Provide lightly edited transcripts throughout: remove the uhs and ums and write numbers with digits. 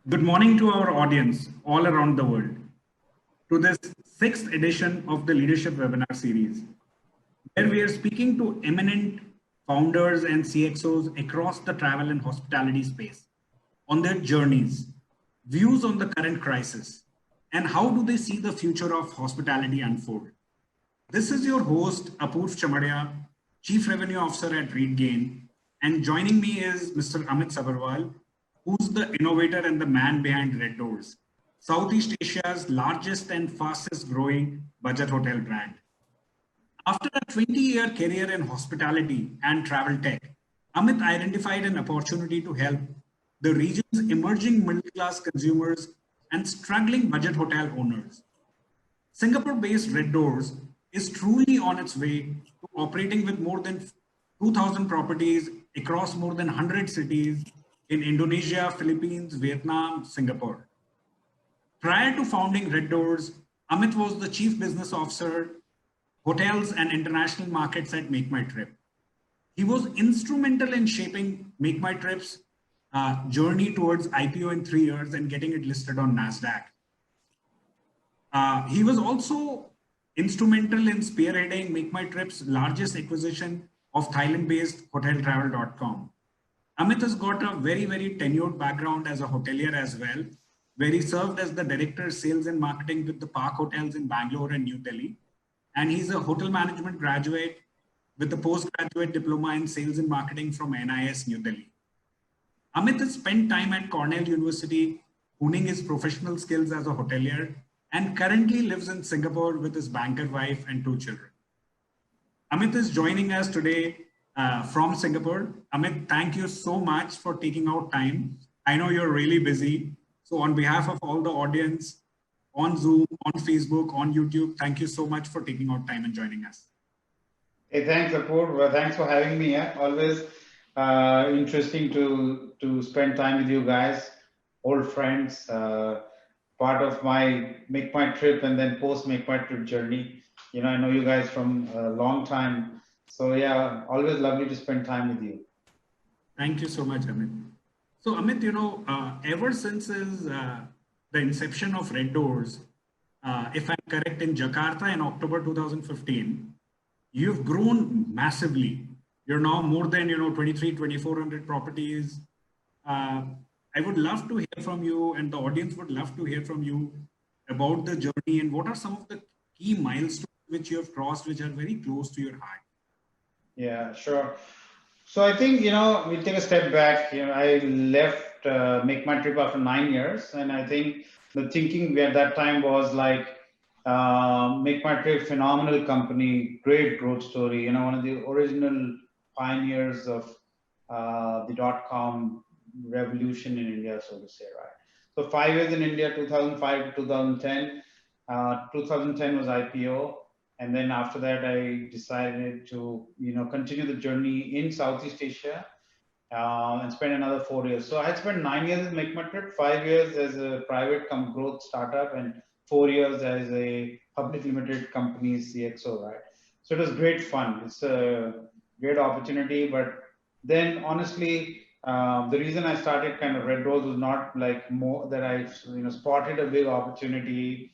Good morning to our audience all around the world to this sixth edition of the Leadership Webinar Series, where we are speaking to eminent founders and CXOs across the travel and hospitality space on their journeys, views on the current crisis, and how do they see the future of hospitality unfold. This is your host, Apurv Chamadia, Chief Revenue Officer at ReadGain, and joining me is Mr. Amit Sabharwal, who's the innovator and the man behind Red Doors, Southeast Asia's largest and fastest growing budget hotel brand. After a 20-year career in hospitality and travel tech, Amit identified an opportunity to help the region's emerging middle-class consumers and struggling budget hotel owners. Singapore-based Red Doors is truly on its way to operating with more than 2,000 properties across more than 100 cities in Indonesia, Philippines, Vietnam, Singapore. Prior to founding Red Doors, Amit was the Chief Business Officer, Hotels and International Markets at Make My Trip. He was instrumental in shaping Make My Trip's journey towards IPO in 3 years and getting it listed on NASDAQ. He was also instrumental in spearheading Make My Trip's largest acquisition of Thailand-based HotelTravel.com. Amit has got a very, very tenured background as a hotelier as well, where he served as the Director of Sales and Marketing with the Park Hotels in Bangalore and New Delhi. And he's a hotel management graduate with a postgraduate diploma in sales and marketing from NIS New Delhi. Amit has spent time at Cornell University, honing his professional skills as a hotelier, and currently lives in Singapore with his banker wife and 2 children. Amit is joining us today from Singapore. Amit, thank you so much for taking out time. I know you're really busy. So on behalf of all the audience on Zoom, on Facebook, on YouTube, thank you so much for taking out time and joining us. Hey, thanks, Apurv. Thanks for having me. Always interesting to spend time with you guys, old friends, part of my Make My Trip and then post Make My Trip journey. You know, I know you guys from a long time. So yeah, always lovely to spend time with you. Thank you so much, Amit. So Amit, you know, ever since the inception of Red Doors, if I'm correct, in Jakarta in October 2015, you've grown massively. You're now more than, 2,400 properties. I would love to hear from you, and the audience would love to hear from you about the journey and what are some of the key milestones which you have crossed, which are very close to your heart. Yeah, sure. So I think, we'll take a step back. I left Make My Trip after 9 years. And I think the thinking at that time was like, Make My Trip, phenomenal company, great growth story. One of the original pioneers of the .com revolution in India, so to say, right? So 5 years in India, 2005 to 2010. 2010 was IPO. And then after that, I decided to, continue the journey in Southeast Asia and spend another 4 years. So I had spent 9 years in Make My Trip, 5 years as a private growth startup, and 4 years as a public limited company CXO, right? So it was great fun. It's a great opportunity. But then honestly, the reason I started kind of Red Doors was not like more that I, spotted a big opportunity,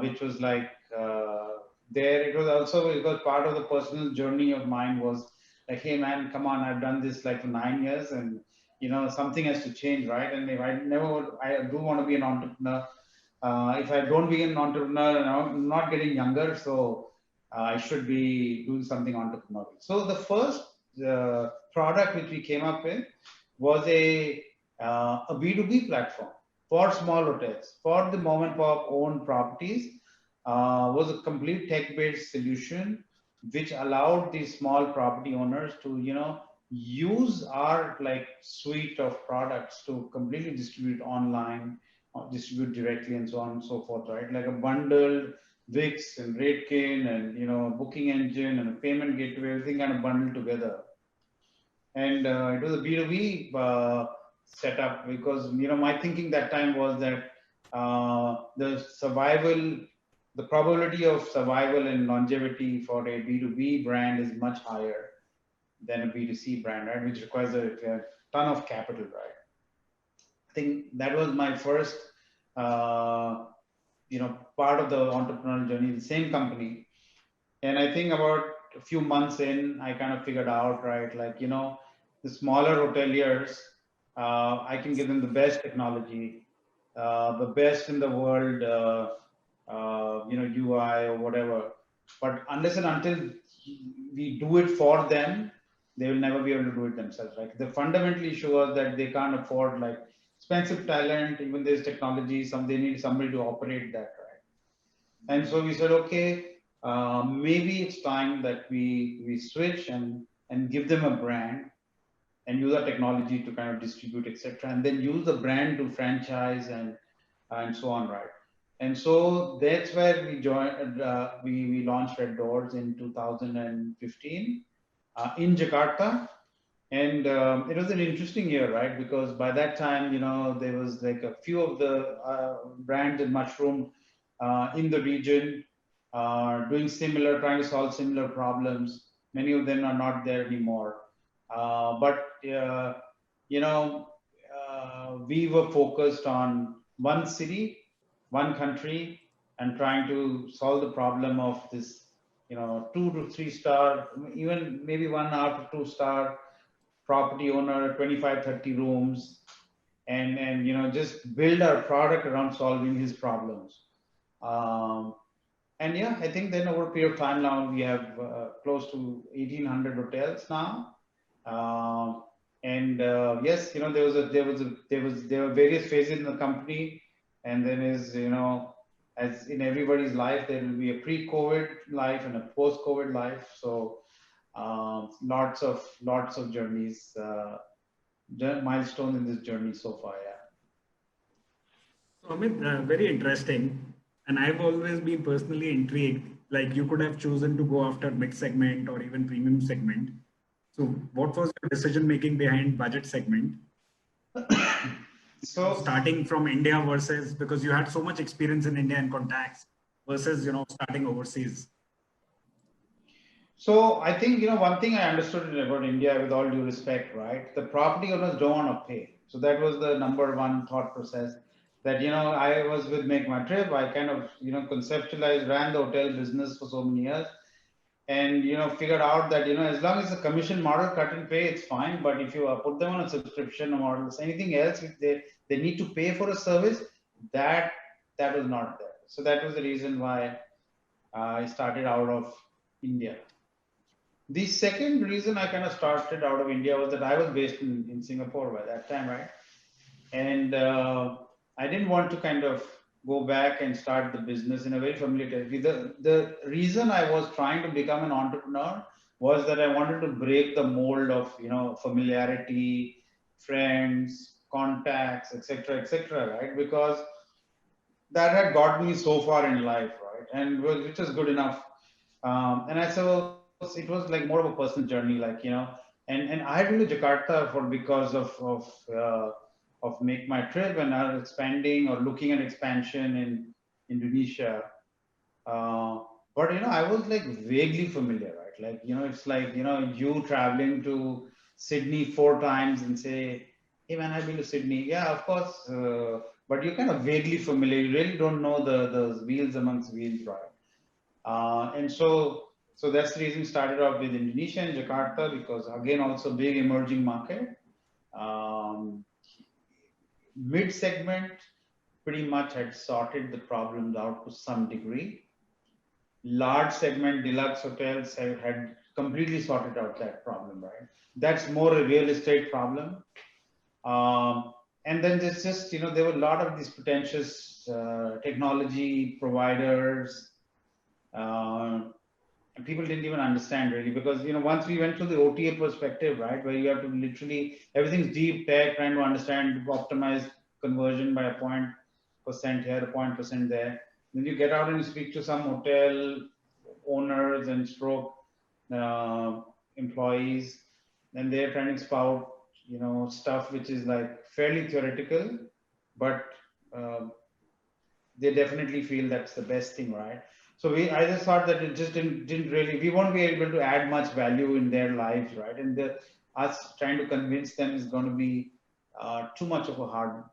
which was like, there it was also because part of the personal journey of mine was like, hey man, come on, I've done this like for 9 years and something has to change, right? And if I do want to be an entrepreneur. If I don't be an entrepreneur, I'm not getting younger, so I should be doing something entrepreneurial. So the first product which we came up with was a B2B platform for small hotels, for the mom and pop owned properties. Was a complete tech-based solution which allowed these small property owners to, use our like suite of products to completely distribute online, distribute directly, and so on and so forth, right? Like a bundled Wix and RateGain and booking engine and a payment gateway, everything kind of bundled together. And it was a B2B setup because my thinking that time was that the probability of survival and longevity for a B2B brand is much higher than a B2C brand, right? Which requires a ton of capital, right? think that was my first, part of the entrepreneurial journey, the same company. And I think about a few months in, I kind of figured out, right, like, the smaller hoteliers, I can give them the best technology, the best in the world, UI or whatever. But unless and until we do it for them, they will never be able to do it themselves. Like the fundamental issue was that they can't afford like expensive talent, even there's technology, they need somebody to operate that, right? And so we said, okay, maybe it's time that we switch and give them a brand and use our technology to kind of distribute, etc., and then use the brand to franchise and so on, right? And so that's where we joined. We launched Red Doors in 2015 in Jakarta, and it was an interesting year, right? Because by that time, there was like a few of the brands in mushroom in the region doing similar, trying to solve similar problems. Many of them are not there anymore. But we were focused on one city, one country, and trying to solve the problem of this, 2 to 3 star, even maybe 1 or 2 star property owner, 25, 30 rooms, and just build our product around solving his problems. And yeah, I think then over a period of time now we have close to 1,800 hotels now. And yes, there were various phases in the company, and then as in everybody's life, there will be a pre-COVID life and a post-COVID life. So lots of journeys, milestones in this journey so far. Yeah. So Amit, very interesting. And I've always been personally intrigued. Like you could have chosen to go after mid segment or even premium segment. So what was your decision making behind budget segment? So starting from India versus, because you had so much experience in India and contacts versus, starting overseas. So I think, one thing I understood about India, with all due respect, right? The property owners don't want to pay. So that was the number one thought process that, I was with Make My Trip. I kind of, conceptualized, ran the hotel business for so many years and, figured out that, as long as the commission model cut and pay, it's fine. But if you put them on a subscription model, anything else, if they need to pay for a service, that was not there. So that was the reason why I started out of India. The second reason I kind of started out of India was that I was based in Singapore by that time, right? And I didn't want to kind of go back and start the business in a very familiar territory. The reason I was trying to become an entrepreneur was that I wanted to break the mold of, familiarity, friends, contacts, etc., right? Because that had got me so far in life, right? And which was good enough. And I said, it was like more of a personal journey, like, and I had been to Jakarta because of Make My Trip, and I was expanding or looking at expansion in Indonesia. But, I was like vaguely familiar, right? Like, it's like, you traveling to Sydney 4 times and say, hey man, I've been to Sydney. Yeah, of course. But you're kind of vaguely familiar. You really don't know the wheels amongst wheels, right? And so that's the reason we started off with Indonesia and Jakarta, because again, also big emerging market. Mid segment pretty much had sorted the problems out to some degree. Large segment deluxe hotels had completely sorted out that problem, right? That's more a real estate problem. And then there's just, there were a lot of these pretentious technology providers. And people didn't even understand really, because once we went to the OTA perspective, right, where you have to literally, everything's deep tech, trying to understand, optimize conversion by a 0.% here, a 0.% there. Then you get out and you speak to some hotel owners and stroke employees, and they're trying to spout stuff which is like fairly theoretical, but they definitely feel that's the best thing, right? So I just thought that it just didn't really, we won't be able to add much value in their lives, right? And us trying to convince them is going to be too much of a hard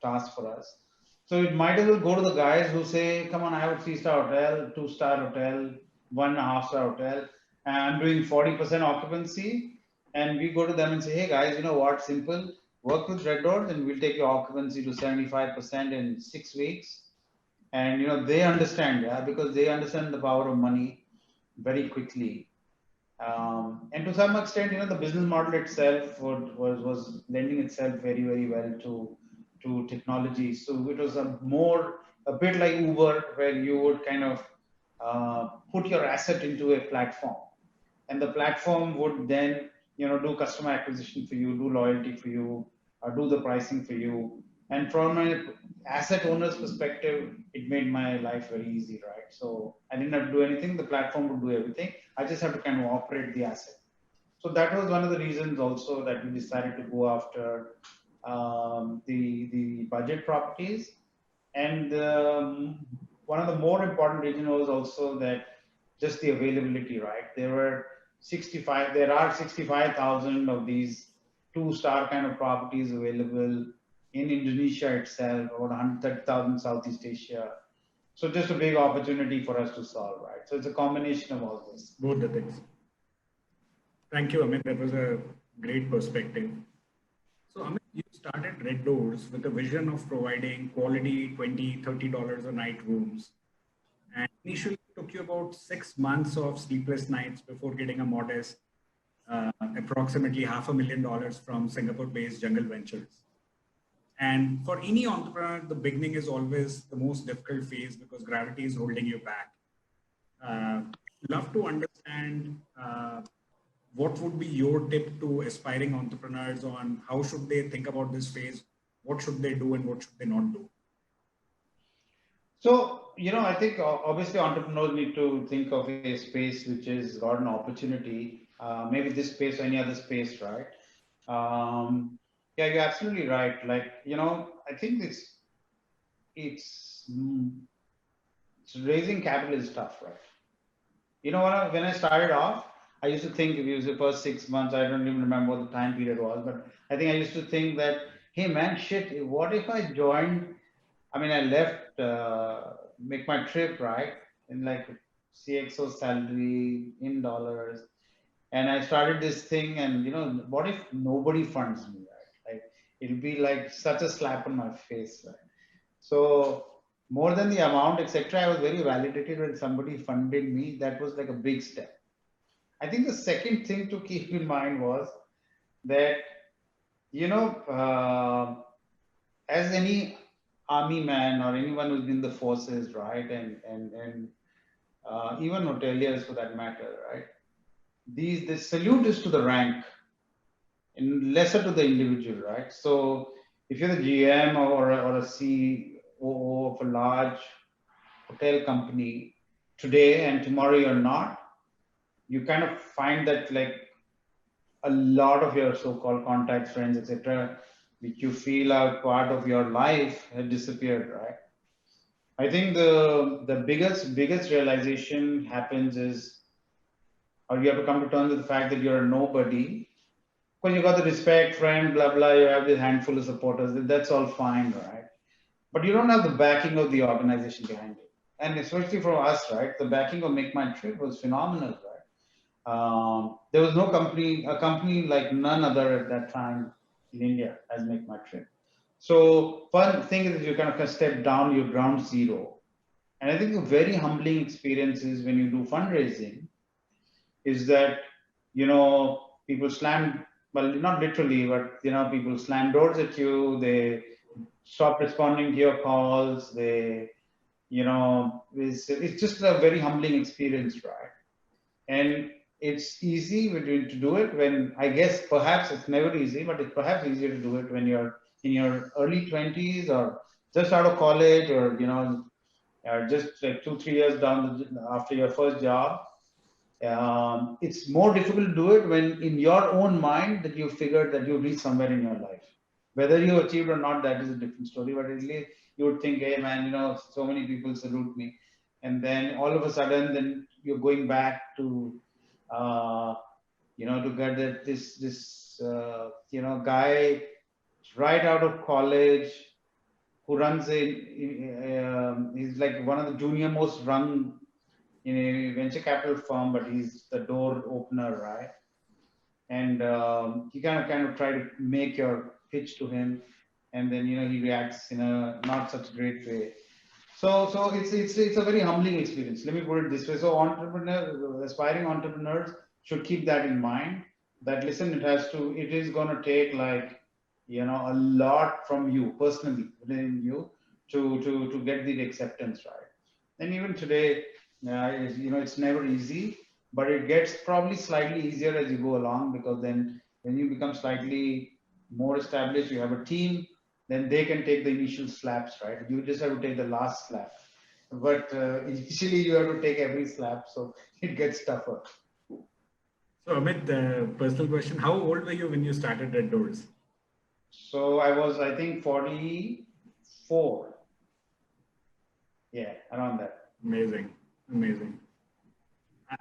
task for us. So it might as well go to the guys who say, come on, I have a 3-star hotel, 2-star hotel, 1.5-star hotel, and I'm doing 40% occupancy. And we go to them and say, hey guys, you know what, simple, work with Red Doors and we'll take your occupancy to 75% in 6 weeks. And, you know, they understand, yeah, because they understand the power of money very quickly. And to some extent, you know, the business model itself was lending itself very, very well to technology. So it was a bit like Uber, where you would kind of put your asset into a platform, and the platform would then, you know, do customer acquisition for you, do loyalty for you, or do the pricing for you. And from an asset owner's perspective, it made my life very easy, right? So I didn't have to do anything, the platform would do everything. I just have to kind of operate the asset. So that was one of the reasons also that we decided to go after the budget properties. And one of the more important reasons was also that just the availability, right? There are 65,000 of these 2-star kind of properties available in Indonesia itself, about 130,000 Southeast Asia. So just a big opportunity for us to solve, right? So it's a combination of all this. Both the things. Thank you, Amit. That was a great perspective. So, Amit, you started Red Doors with a vision of providing quality $20, $30 a night rooms. And initially it took you about 6 months of sleepless nights before getting a modest, approximately $500,000 from Singapore-based Jungle Ventures. And for any entrepreneur, the beginning is always the most difficult phase because gravity is holding you back. Love to understand what would be your tip to aspiring entrepreneurs on how should they think about this phase, what should they do and what should they not do? So, you know, I think obviously entrepreneurs need to think of a space which is got an opportunity, maybe this space or any other space, right? Yeah, you're absolutely right. Like, you know, I think it's, mm, it's raising capital is tough, right? You know, when I started off, I used to think if it was the first 6 months, I don't even remember what the time period was, but I think I used to think that, hey man, shit, what if I joined? I mean, I left, make my trip, right? In like CXO salary in dollars. And I started this thing, and you know, what if nobody funds me, right? Like, it'll be like such a slap on my face, right? So, more than the amount, etc., I was very validated when somebody funded me. That was like a big step. I think the second thing to keep in mind was that, you know, as any army man or anyone who's in the forces, right, and even hoteliers for that matter, right, the salute is to the rank and lesser to the individual, right? So if you're the GM or a CEO of a large hotel company today and tomorrow you're not, you kind of find that like a lot of your so-called contacts, friends, etc., which you feel are part of your life have disappeared, right? I think the biggest realization happens is, or you have to come to terms with the fact that you're a nobody. Because you got the respect, friend, blah blah. You have this handful of supporters. That's all fine, right? But you don't have the backing of the organization behind it. And especially for us, right? The backing of Make My Trip was phenomenal, right? There was no company, a company like none other at that time in India as Make My Trip. So one thing is you kind of step down your ground zero. And I think a very humbling experience is when you do fundraising is that, you know, people slam, well, not literally, but, you know, people slam doors at you. They stop responding to your calls. They, you know, it's just a very humbling experience, right? And it's easy to do it when, I guess, perhaps it's never easy, but it's perhaps easier to do it when you're in your early 20s or just out of college, or, you know, just like 2, 3 years after your first job. It's more difficult to do it when in your own mind that you figured that you reached somewhere in your life. Whether you achieved or not, that is a different story. But at least you would think, hey man, you know, so many people salute me. And then all of a sudden, then you're going back to, you know, to get that you know, guy right out of college, who runs he's like one of the junior most run in a venture capital firm, but he's the door opener, right? And you kind of try to make your pitch to him, and then he reacts in a not such great way. So it's a very humbling experience. Let me put it this way. So aspiring entrepreneurs should keep that in mind. That listen, it is going to take like a lot from you personally within you to get the acceptance right. And even today, it's never easy, but it gets probably slightly easier as you go along, because then when you become slightly more established, you have a team, then they can take the initial slaps, right? You just have to take the last slap. But initially, you have to take every slap, so it gets tougher. So Amit, personal question: how old were you when you started Red Doors? So I was, I think, 44. Yeah, around that. Amazing, amazing.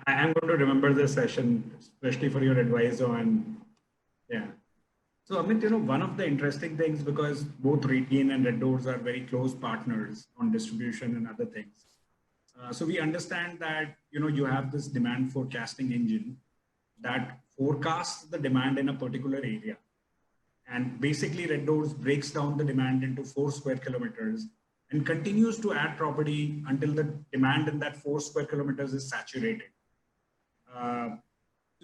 I am going to remember this session, especially for your advice on, yeah. So Amit, one of the interesting things, because both REITGAIN and Red Doors are very close partners on distribution and other things. So we understand that, you have this demand forecasting engine that forecasts the demand in a particular area. And basically Red Doors breaks down the demand into 4 square kilometers and continues to add property until the demand in that 4 square kilometers is saturated.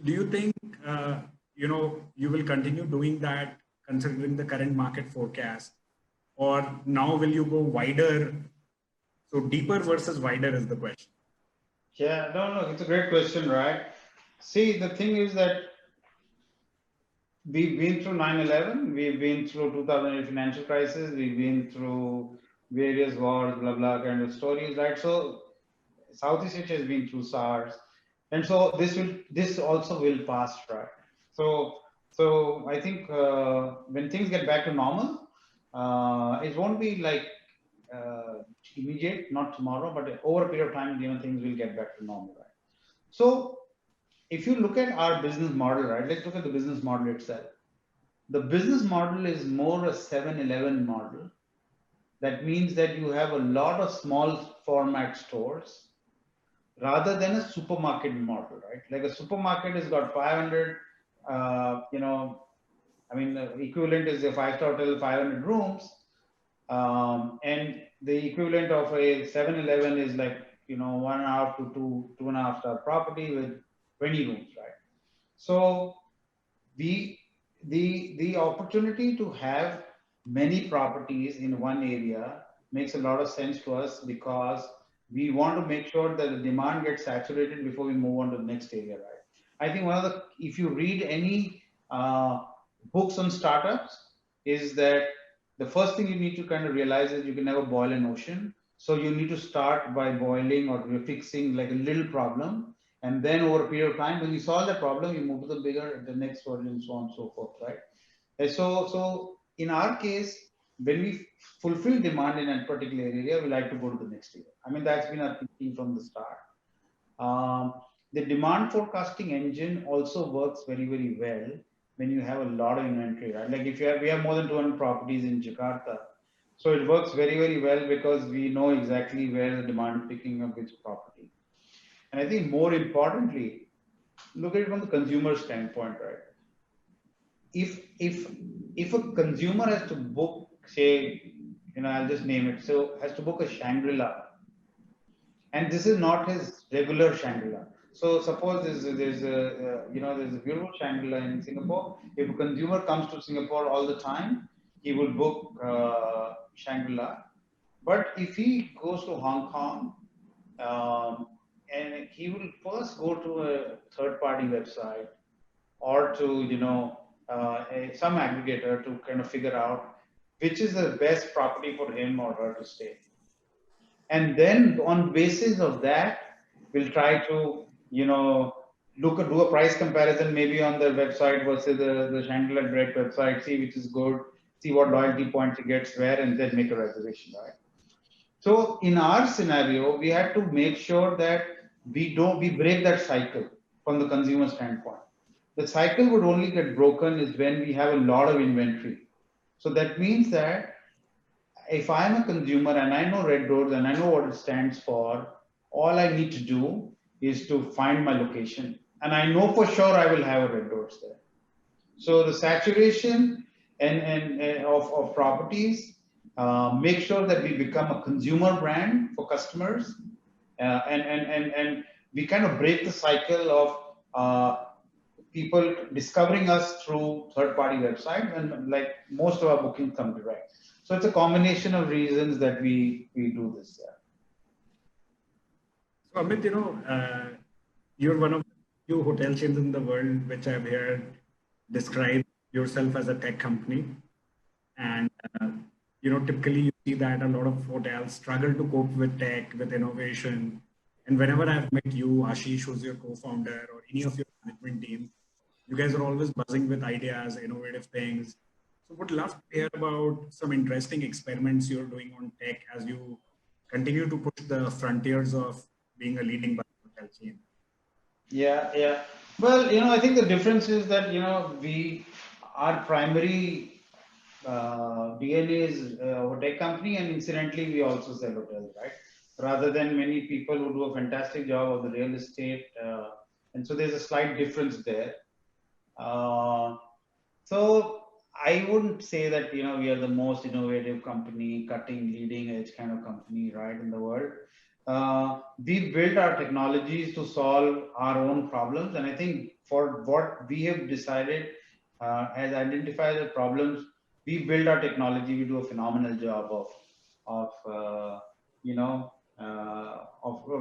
Do you think, you will continue doing that considering the current market forecast, or now will you go wider? So deeper versus wider is the question. Yeah, no, it's a great question, right? See, the thing is that we've been through 9/11, we've been through 2008 financial crisis, we've been through various wars, blah, blah, kind of stories, right? So Southeast Asia has been through SARS. And so this also will pass, right? So I think when things get back to normal, it won't be like immediate, not tomorrow, but over a period of time, things will get back to normal, right? So if you look at our business model, right, let's look at the business model itself. The business model is more a 7-Eleven model. That means that you have a lot of small format stores rather than a supermarket model, right? Like a supermarket has got 500, the equivalent is a 5-star hotel, 500 rooms. And the equivalent of a 7-Eleven is like, 1.5 to 2.5 star property with 20 rooms, right? So the opportunity to have many properties in one area makes a lot of sense to us, because we want to make sure that the demand gets saturated before we move on to the next area, right? I think if you read any books on startups, is that the first thing you need to kind of realize is you can never boil an ocean. So you need to start by boiling or fixing like a little problem. And then over a period of time, when you solve the problem, you move to the next one, and so on and so forth, right? And so in our case, when we fulfill demand in a particular area, we like to go to the next area. I mean, that's been our thinking from the start. The demand forecasting engine also works very, very well when you have a lot of inventory, right? Like we have more than 200 properties in Jakarta. So it works very, very well because we know exactly where the demand is picking up which property. And I think more importantly, look at it from the consumer standpoint, right? If a consumer has to book, say, I'll just name it, so has to book a Shangri-La, and this is not his regular Shangri-La. So suppose there's a beautiful Shangri-La in Singapore. If a consumer comes to Singapore all the time, he will book Shangri-La. But if he goes to Hong Kong, and he will first go to a third-party website or to some aggregator to kind of figure out which is the best property for him or her to stay. And then on basis of that, we'll try to, do a price comparison maybe on the website versus the Shangri-La Direct website, see which is good, see what loyalty points it gets where, and then make a reservation, right? So in our scenario, we had to make sure that we break that cycle from the consumer standpoint. The cycle would only get broken is when we have a lot of inventory. So that means that if I'm a consumer and I know Red Doors and I know what it stands for, all I need to do is to find my location. And I know for sure I will have a Red Doors there. So the saturation of properties, make sure that we become a consumer brand for customers, and we kind of break the cycle of people discovering us through third-party websites, and like most of our bookings come direct. So it's a combination of reasons that we do this. Yeah. So Amit, you're one of the few hotel chains in the world which I've heard describe yourself as a tech company. And typically you see that a lot of hotels struggle to cope with tech, with innovation. And whenever I've met you, Ashish, who's your co-founder, or any of your management team, you guys are always buzzing with ideas, innovative things. So would love to hear about some interesting experiments you're doing on tech as you continue to push the frontiers of being a leading budget hotel chain. Yeah, yeah. Well, I think the difference is that, our primary DNA is a tech company, and incidentally, we also sell hotels, right? Rather than many people who do a fantastic job of the real estate. And so there's a slight difference there. So I wouldn't say that, we are the most innovative company, cutting, leading edge kind of company, right, in the world. We built our technologies to solve our own problems. And I think for what we have decided, as identify the problems, we build our technology. We do a phenomenal job of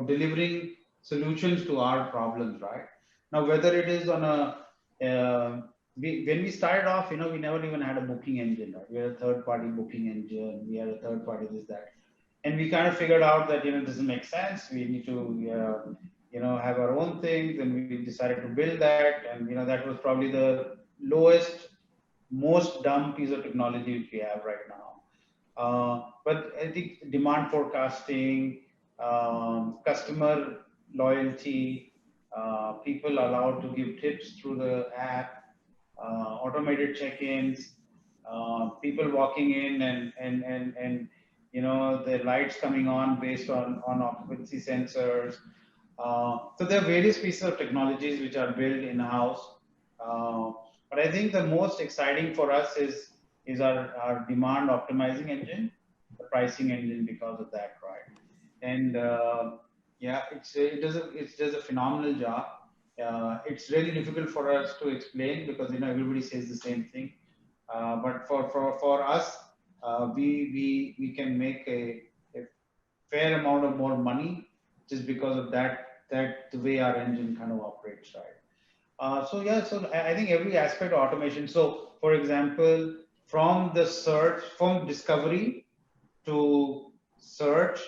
delivering solutions to our problems, right? Now, whether it is on when we started off, we never even had a booking engine, right? We had a third-party booking engine. We had a third-party this, that. And we kind of figured out that, it doesn't make sense. We need to, have our own things. And we decided to build that. And, that was probably the lowest, most dumb piece of technology which we have right now. But I think demand forecasting, customer loyalty, people allowed to give tips through the app, automated check-ins, people walking in and the lights coming on based on occupancy sensors. So there are various pieces of technologies which are built in-house. But I think the most exciting for us is our demand optimizing engine, the pricing engine, because of that, right? And yeah, it does a phenomenal job. It's really difficult for us to explain because everybody says the same thing. But for us, we can make a fair amount of more money just because of that the way our engine kind of operates, right? So yeah, so I think every aspect of automation. So for example, from discovery to search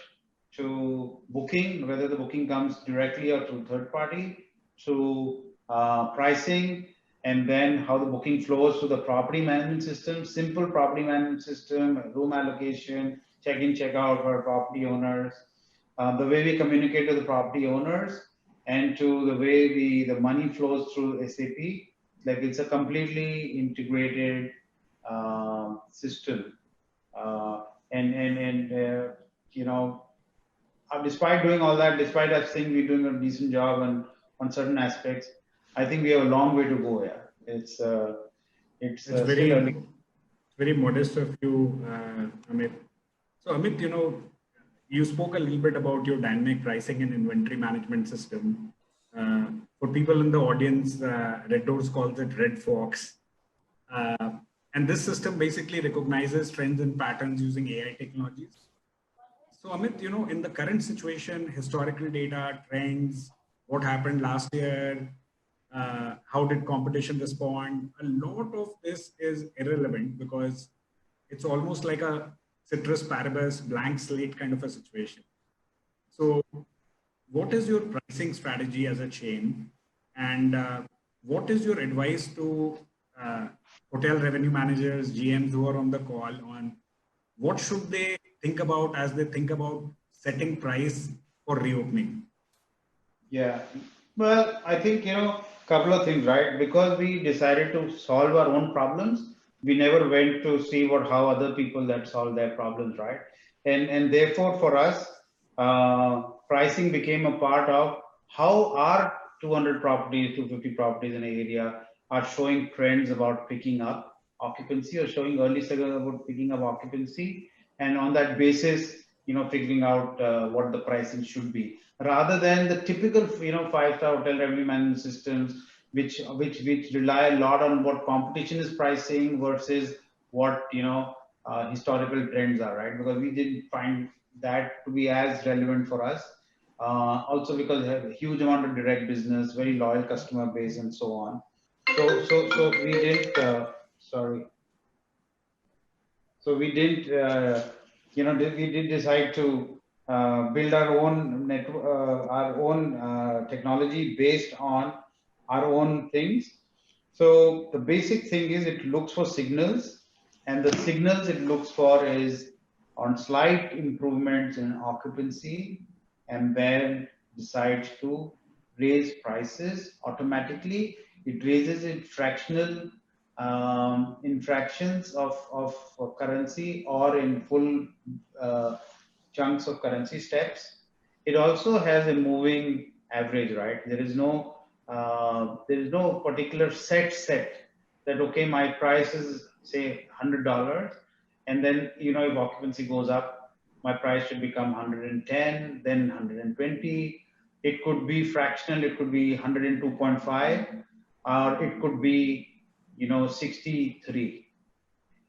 to booking, whether the booking comes directly or through third party, to pricing, and then how the booking flows to the property management system, simple property management system, room allocation, check-in, check-out for property owners, the way we communicate to the property owners, and to the way the money flows through SAP. Like it's a completely integrated system. Despite doing all that, despite us saying we're doing a decent job on certain aspects, I think we have a long way to go. Yeah, it's very modest of you, Amit. So Amit, you spoke a little bit about your dynamic pricing and inventory management system. For people in the audience, Red Doors calls it Red Fox. And this system basically recognizes trends and patterns using AI technologies. So Amit, in the current situation, historical data, trends, what happened last year, how did competition respond? A lot of this is irrelevant because it's almost like a ceteris paribus, blank slate kind of a situation. So what is your pricing strategy as a chain? And what is your advice to hotel revenue managers, GMs who are on the call on what should they think about as they think about setting price for reopening? Yeah, well, I think, couple of things, right? Because we decided to solve our own problems, we never went to see how other people that solve their problems, right? And therefore for us, pricing became a part of how our 200 properties, 250 properties in an area are showing trends about picking up occupancy, or showing early signals about picking up occupancy, and on that basis, figuring out what the pricing should be, rather than the typical, five-star hotel revenue management systems, which rely a lot on what competition is pricing versus what historical trends are, right? Because we didn't find that to be as relevant for us. Also because we have a huge amount of direct business, very loyal customer base, and so on. So we didn't. Sorry. So we did, we did decide to build our own technology based on our own things. So the basic thing is it looks for signals, and the signals it looks for is on slight improvements in occupancy, and then decides to raise prices automatically. It raises it fractional, in fractions of currency, or in full chunks of currency steps. It also has a moving average, right? There is no particular set that, okay, my price is say $100, and then if occupancy goes up, my price should become 110, then 120. It could be fractional, it could be 102.5, or it could be 63,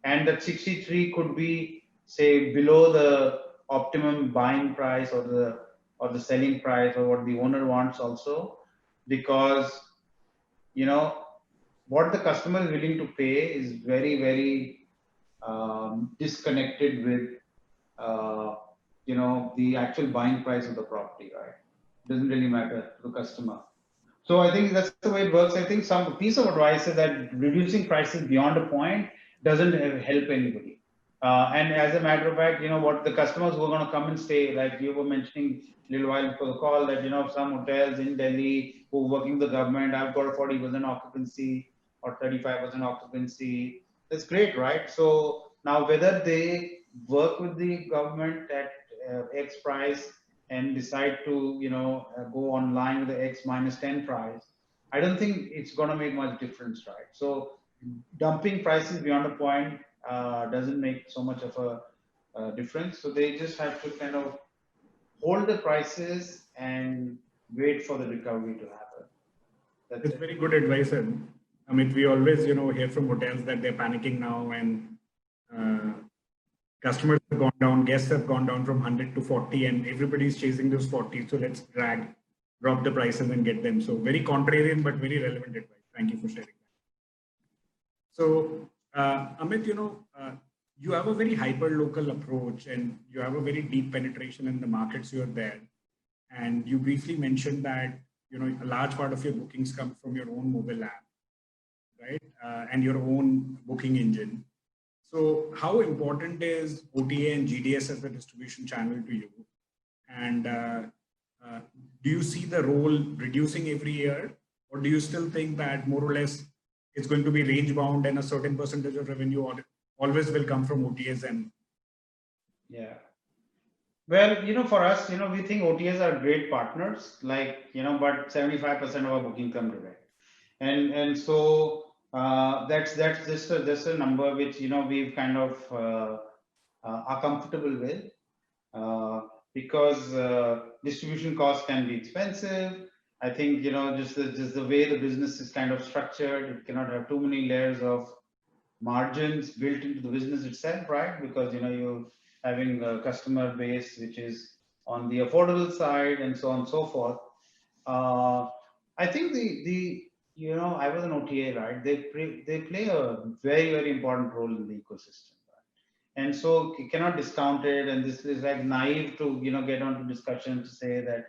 and that 63 could be, say, below the optimum buying price, or the selling price, or what the owner wants also, because what the customer is willing to pay is very, very disconnected with the actual buying price of the property, right? Doesn't really matter to the customer. So I think that's the way it works. I think some piece of advice is that reducing prices beyond a point doesn't help anybody. And as a matter of fact, what the customers who are going to come and stay, like you were mentioning a little while before the call, that some hotels in Delhi who are working with the government, I've got a 40% occupancy or 35% occupancy. That's great, right? So now whether they work with the government at X price and decide to go online with the X minus 10 price, I don't think it's going to make much difference, right? So dumping prices beyond a point doesn't make so much of a difference. So they just have to kind of hold the prices and wait for the recovery to happen. That's very good advice. And I mean, we always, hear from hotels that they're panicking now, and customers have gone down, guests have gone down from 100 to 40, and everybody's chasing those 40. So let's drop the prices and get them. So very contrarian, but very relevant advice. Thank you for sharing that. So Amit, you have a very hyper local approach, and you have a very deep penetration in the markets you're there. And you briefly mentioned that, a large part of your bookings come from your own mobile app, right? And your own booking engine. So how important is OTA and GDS as a distribution channel to you? And do you see the role reducing every year, or do you still think that more or less it's going to be range bound and a certain percentage of revenue always will come from OTAs? And yeah, well, for us, we think OTAs are great partners, like, but 75% of our booking come direct, and so that's just a number which we've kind of are comfortable with, because distribution costs can be expensive. I think just the way the business is kind of structured, it cannot have too many layers of margins built into the business itself, right? Because you're having a customer base which is on the affordable side, and so on and so forth. I think I was an OTA, right? They play a very, very important role in the ecosystem, right? And so you cannot discount it. And this is like naive to get onto discussion to say that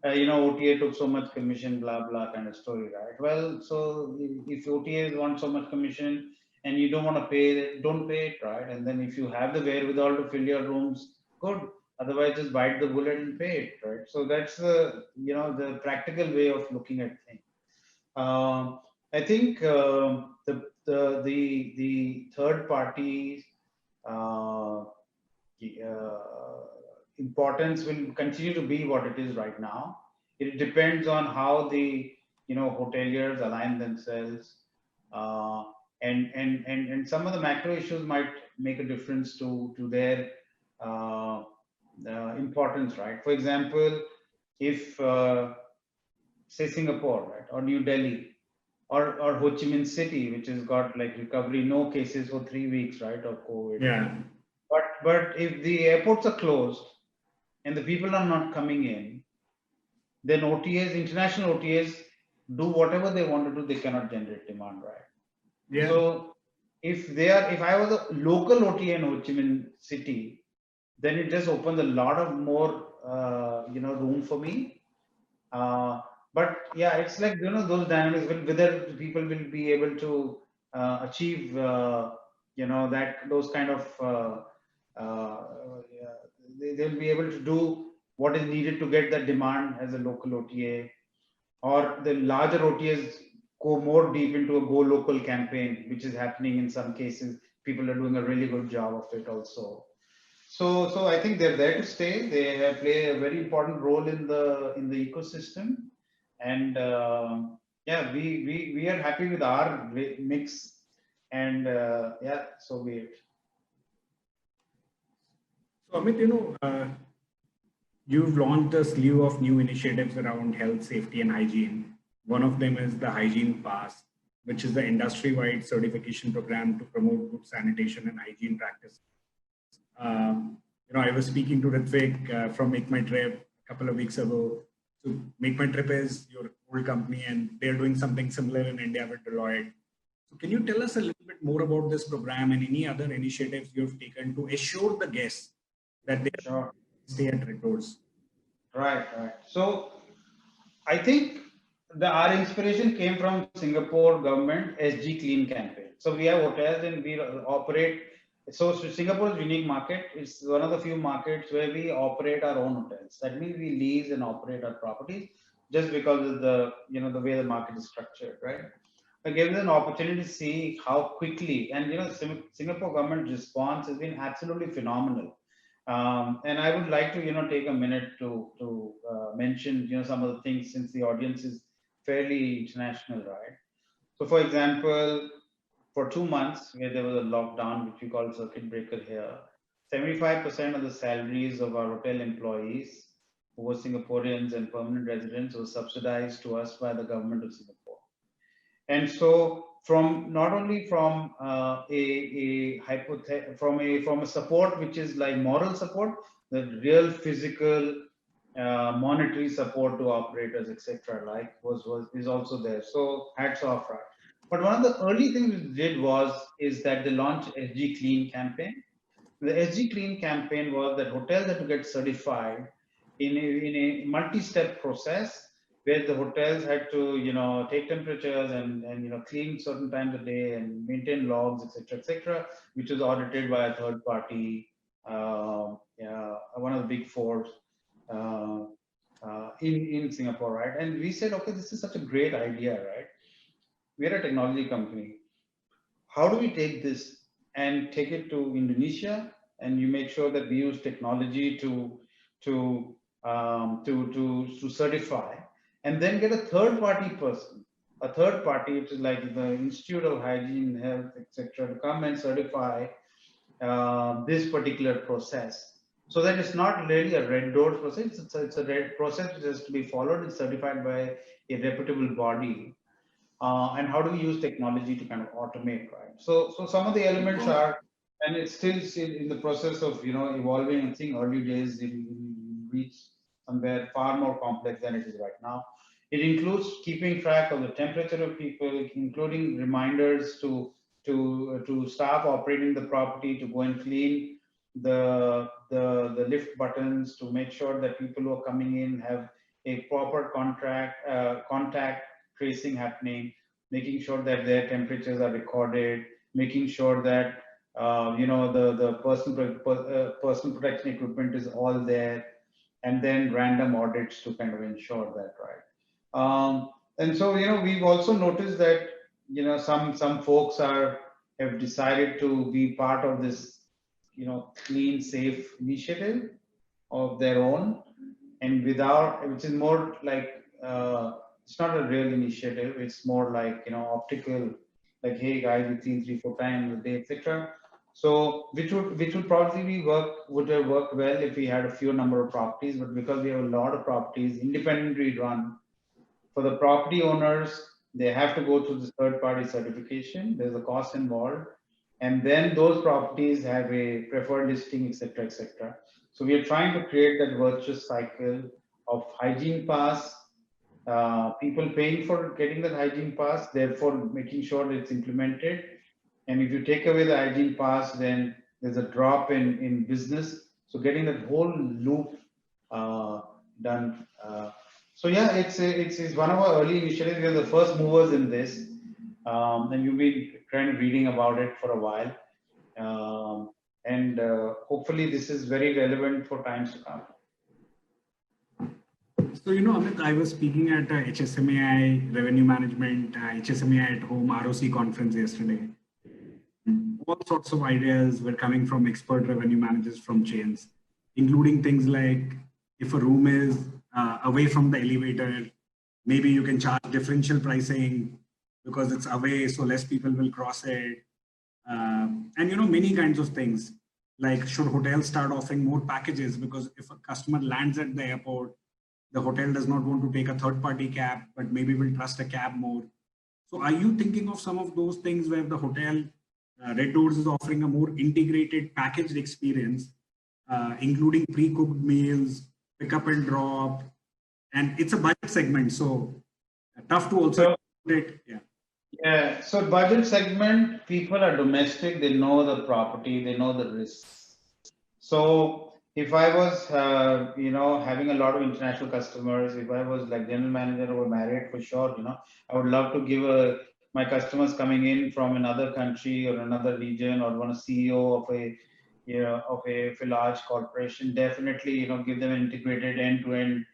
OTA took so much commission, blah blah kind of story, right? Well, so if OTAs want so much commission and you don't want to pay it, don't pay it, right? And then if you have the wherewithal to fill your rooms, good. Otherwise, just bite the bullet and pay it, right? So that's the the practical way of looking at things. I think the the third party uh, importance will continue to be what it is right now. It depends on how the hoteliers align themselves, uh, and some of the macro issues might make a difference to their uh, importance, right? For example, if say Singapore, right, or New Delhi, or Ho Chi Minh City, which has got like recovery, no cases for 3 weeks, right, of COVID. Yeah. But if the airports are closed and the people are not coming in, then OTAs, international OTAs, do whatever they want to do. They cannot generate demand, right? Yeah. So if I was a local OTA in Ho Chi Minh City, then it just opens a lot of more room for me. But yeah, it's like those dynamics, whether people will be able to achieve that those kind of yeah, they'll be able to do what is needed to get that demand as a local OTA, or the larger OTAs go more deep into a go local campaign, which is happening in some cases. People are doing a really good job of it also. So I think they're there to stay. They have play a very important role in the ecosystem, and yeah, we are happy with our mix, and yeah, so be it. So Amit, you've launched a slew of new initiatives around health, safety, and hygiene. One of them is the Hygiene Pass, which is the industry-wide certification program to promote good sanitation and hygiene practices. I was speaking to Ritvik from Make My Trip a couple of weeks ago. So Make My Trip is your old company, and they're doing something similar in India with Deloitte. So can you tell us a little bit more about this program and any other initiatives you've taken to assure the guests that they Sure. stay at resorts? Right. So I think our inspiration came from Singapore government SG Clean campaign. So we have hotels and we operate. So Singapore is a unique market. It's one of the few markets where we operate our own hotels. That means we lease and operate our properties just because of the the way the market is structured, right? It gives us an opportunity to see how quickly, and Singapore government response has been absolutely phenomenal. And I would like to take a minute to mention some of the things, since the audience is fairly international, right? So, for example, for 2 months where there was a lockdown, which we call circuit breaker here, 75% of the salaries of our hotel employees, who were Singaporeans and permanent residents, were subsidized to us by the government of Singapore. And so, from not only from from a support which is like moral support, the real physical monetary support to operators, etc., like is also there. So hats off, right? But one of the early things we did is that they launched SG Clean campaign. The SG Clean campaign was that hotels had to get certified in a multi-step process, where the hotels had to take temperatures and clean certain times a day and maintain logs, etc., which was audited by a third party, one of the big four in Singapore, right? And we said, okay, this is such a great idea, right? We're a technology company. How do we take this and take it to Indonesia? And you make sure that we use technology to certify, and then get a third party person, which is like the Institute of Hygiene, Health, etc., to come and certify this particular process, so that it's not really a red door process. It's a red process which has to be followed and certified by a reputable body. And how do we use technology to kind of automate, right? So some of the elements are, and it's still in the process of evolving. I think early days it will reach somewhere far more complex than it is right now. It includes keeping track of the temperature of people, including reminders to staff operating the property to go and clean the lift buttons, to make sure that people who are coming in have a proper contact tracing happening, making sure that their temperatures are recorded, making sure that the personal protection equipment is all there, and then random audits to kind of ensure that, right? And so we've also noticed that some folks have decided to be part of this, clean, safe initiative of their own, and without, which is more like, it's not a real initiative. It's more like, optical, like, hey guys, we clean 3 4 times a day, etc. So which would probably would have worked well if we had a fewer number of properties, but because we have a lot of properties independently run, for the property owners, they have to go through this third party certification. There's a cost involved. And then those properties have a preferred listing, etc., etc. So we are trying to create that virtuous cycle of hygiene pass, people paying for getting that hygiene pass, therefore making sure that it's implemented. And if you take away the hygiene pass, then there's a drop in business. So getting that whole loop done. So yeah, it's one of our early initiatives. We are the first movers in this, and you've been kind of reading about it for a while, and hopefully this is very relevant for times to come. So, Amit, I was speaking at HSMAI Revenue Management, HSMAI at Home ROC conference yesterday. All sorts of ideas were coming from expert revenue managers from chains, including things like if a room is away from the elevator, maybe you can charge differential pricing because it's away, so less people will cross it. And many kinds of things, like should hotels start offering more packages, because if a customer lands at the airport, the hotel does not want to take a third party cab, but maybe will trust a cab more. So are you thinking of some of those things where the hotel, Red Doors is offering a more integrated packaged experience, including pre-cooked meals, pick up and drop, and it's a budget segment, so tough to also it. Yeah. Yeah, so budget segment, people are domestic, they know the property, they know the risks. So if I was, having a lot of international customers, if I was like general manager or Marriott for sure, I would love to give my customers coming in from another country or another region, or one CEO of a large corporation, definitely, give them an integrated end-to-end,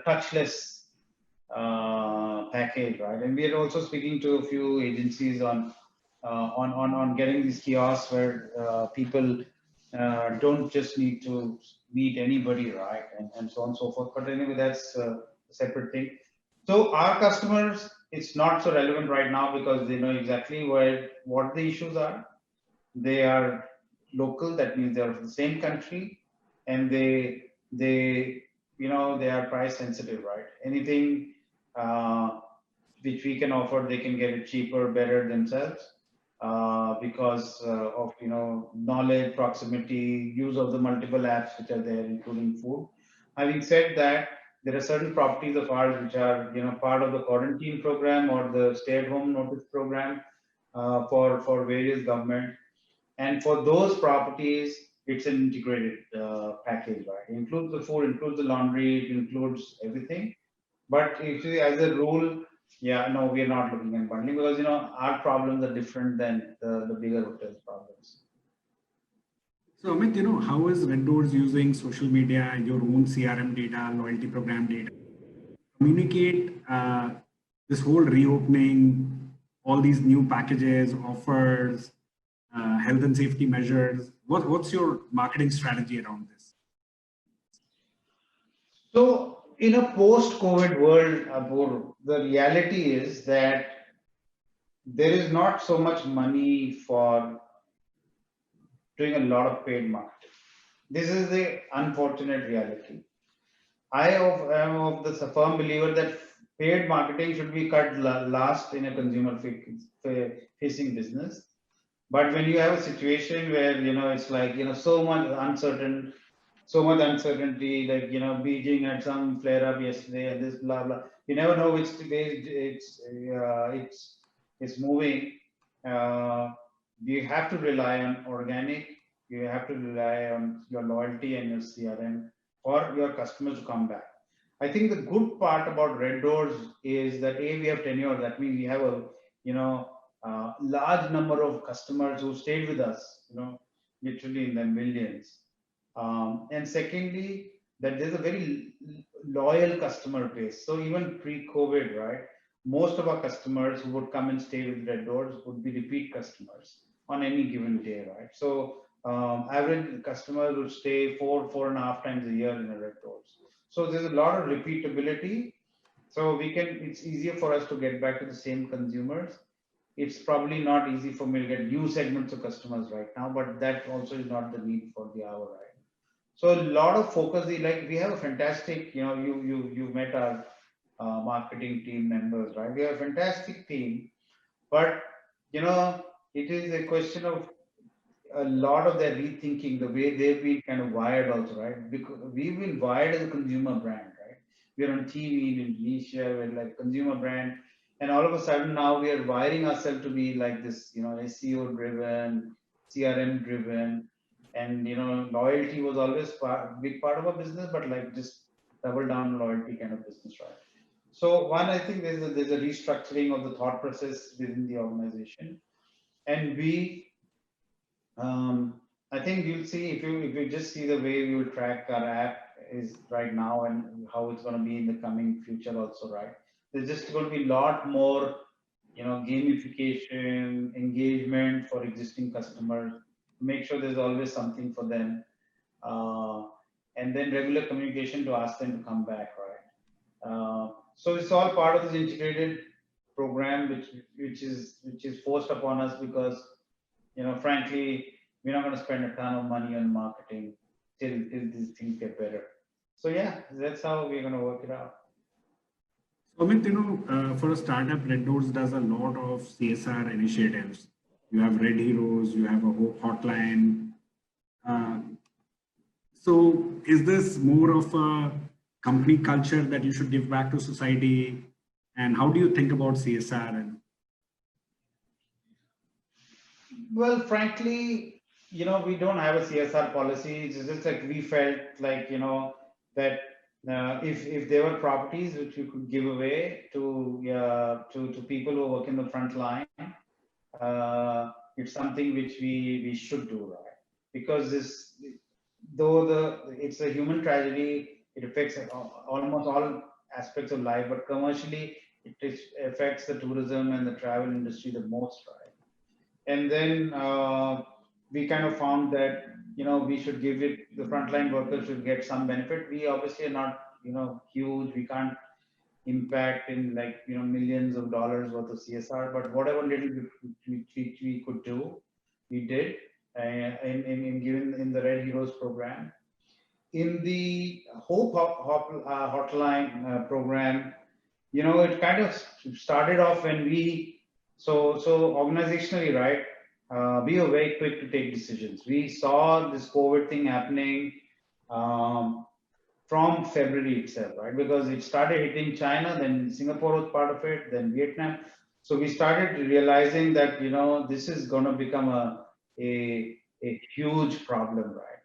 touchless package, right? And we are also speaking to a few agencies on getting these kiosks where people don't just need to meet anybody, right? And so on and so forth. But anyway, that's a separate thing. So our customers, it's not so relevant right now because they know exactly what the issues are. They are local, that means they're from the same country, and they are price sensitive, right? Anything which we can offer, they can get it cheaper, better themselves, because of knowledge, proximity, use of the multiple apps which are there, including food. Having said that, there are certain properties of ours which are part of the quarantine program or the stay-at-home notice program for various government, and for those properties it's an integrated package, right? It includes the food, includes the laundry, it includes everything. But if as a rule, yeah, no, we are not looking at bundling because our problems are different than the bigger hotels problems. So Amit, how is Red Doors using social media, your own CRM data, loyalty program data, communicate this whole reopening, all these new packages, offers, health and safety measures? What's your marketing strategy around this? So in a post-COVID world, Abur, the reality is that there is not so much money for doing a lot of paid marketing. This is the unfortunate reality. I am of the firm believer that paid marketing should be cut last in a consumer facing business. But when you have a situation where it's like so much uncertainty, like Beijing had some flare up yesterday and this blah blah. You never know which way it's moving. You have to rely on organic. You have to rely on your loyalty and your CRM for your customers to come back. I think the good part about Red Doors is that we have tenure. That means we have a large number of customers who stayed with us. Literally in the millions. And secondly, that there's a very loyal customer base. So even pre-COVID, right? most of our customers who would come and stay with Red Doors would be repeat customers on any given day, right? So average customers would stay 4.5 times a year in a Red Doors. So there's a lot of repeatability. So it's easier for us to get back to the same consumers. It's probably not easy for me to get new segments of customers right now, but that also is not the need for the hour, right? So a lot of focus, like we have a fantastic, you met our marketing team members, right? We have a fantastic team, but it is a question of a lot of their rethinking, the way they've been kind of wired also, right? Because we've been wired as a consumer brand, right? We're on TV in Indonesia, we're like consumer brand, and all of a sudden now we are wiring ourselves to be like this, SEO driven, CRM driven, and loyalty was always big part of our business, but like just double down loyalty kind of business, right? So one, I think there's a restructuring of the thought process within the organization, and I think you'll see if you just see the way we will track our app is right now and how it's going to be in the coming future also, right? There's just going to be a lot more, gamification, engagement for existing customers. Make sure there's always something for them, and then regular communication to ask them to come back, right? So it's all part of this integrated program, which is forced upon us because frankly, we're not going to spend a ton of money on marketing till these things get better. So yeah, that's how we're going to work it out. So Amit, for a startup, Red Doors does a lot of CSR initiatives. You have Red Heroes, you have a hotline. So is this more of a company culture that you should give back to society? And how do you think about CSR? Well, frankly, we don't have a CSR policy. It's just like we felt like, that if there were properties which we could give away to people who work in the front line, it's something which we should do, right? Because it's a human tragedy, it affects almost all aspects of life, but commercially it affects the tourism and the travel industry the most, right? And then we kind of found that we should give it, the frontline workers should get some benefit. We obviously are not huge, we can't impact in like millions of dollars worth of CSR, but whatever little bit we could do, we did in the Red Heroes program. In the Hope Hotline program, it kind of started off when so organizationally, right? We were very quick to take decisions. We saw this COVID thing happening from February itself, right? Because it started hitting China, then Singapore was part of it, then Vietnam. So we started realizing that this is going to become a huge problem, right?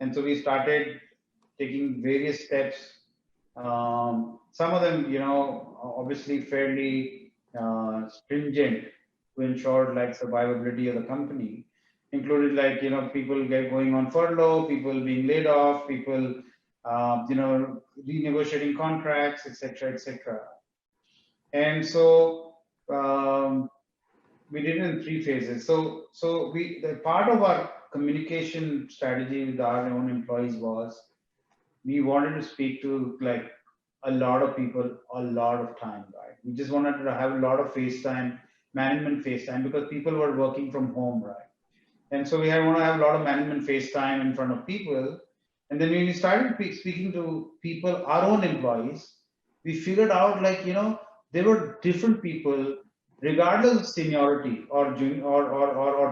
And so we started taking various steps. Some of them, obviously fairly stringent to ensure like survivability of the company, included like people going on furlough, people being laid off, people renegotiating contracts, etc., etc. And so we did it in 3 phases. So the part of our communication strategy with our own employees was we wanted to speak to like a lot of people a lot of time, right? We just wanted to have a lot of FaceTime, management FaceTime, because people were working from home, right? And so we want to have a lot of management FaceTime in front of people. And then when we started speaking to people, our own employees, we figured out like, there were different people, regardless of seniority or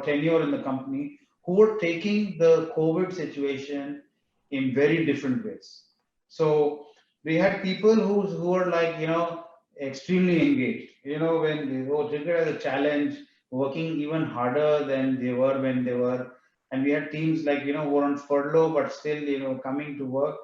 tenure in the company, who were taking the COVID situation in very different ways. So we had people who were like, extremely engaged, when they were triggered as a challenge, working even harder than they were when they were. And we had teams like, who were on furlough, but still, coming to work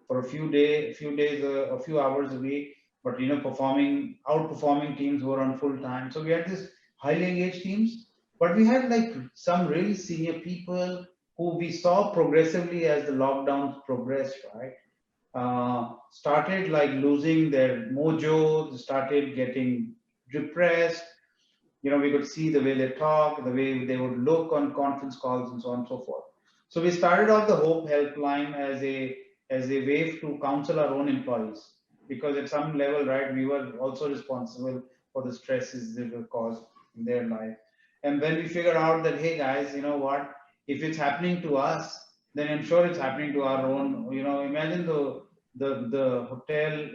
for a few days, a few hours a week, but, outperforming teams who were on full time. So we had this highly engaged teams, but we had like some really senior people who we saw progressively as the lockdowns progressed, right? started like losing their mojo, started getting depressed. You know, we could see the way they talk, the way they would look on conference calls, and so on and so forth. So we started off the Hope Helpline as a way to counsel our own employees, because at some level, right, we were also responsible for the stresses that were caused in their life. And when we figured out that, hey guys, you know what, if it's happening to us, then I'm sure it's happening to our own. You know, imagine the hotel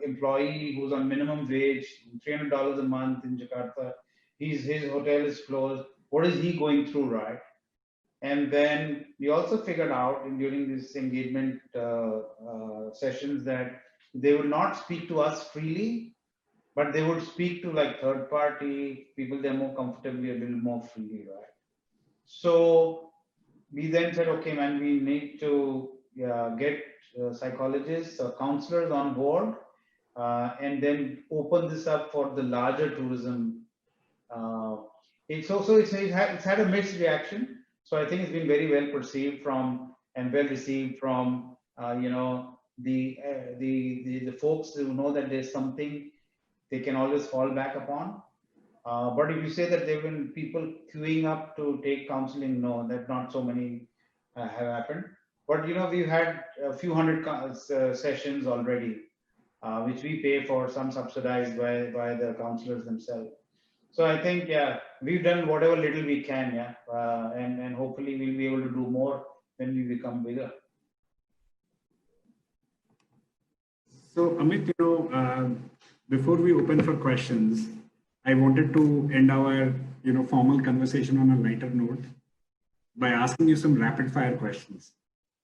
employee who's on minimum wage, $300 a month in Jakarta. His hotel is closed. What is he going through, right? And then we also figured out during this engagement sessions that they would not speak to us freely, but they would speak to like third party people they're more comfortably, a little more freely, right? So we then said, okay, man, we need to get psychologists or counselors on board, and then open this up for the larger tourism. It's had a mixed reaction. So I think it's been very well perceived from and well received from you know, the folks who know that there's something they can always fall back upon. But if you say that there have been people queuing up to take counseling, no, that not so many have happened. But you know, we've had a few hundred sessions already, which we pay for, some subsidized by the counselors themselves. So I think, yeah, we've done whatever little we can, yeah, and hopefully we'll be able to do more when we become bigger. So Amit, you know, before we open for questions, I wanted to end our, you know, formal conversation on a lighter note by asking you some rapid fire questions.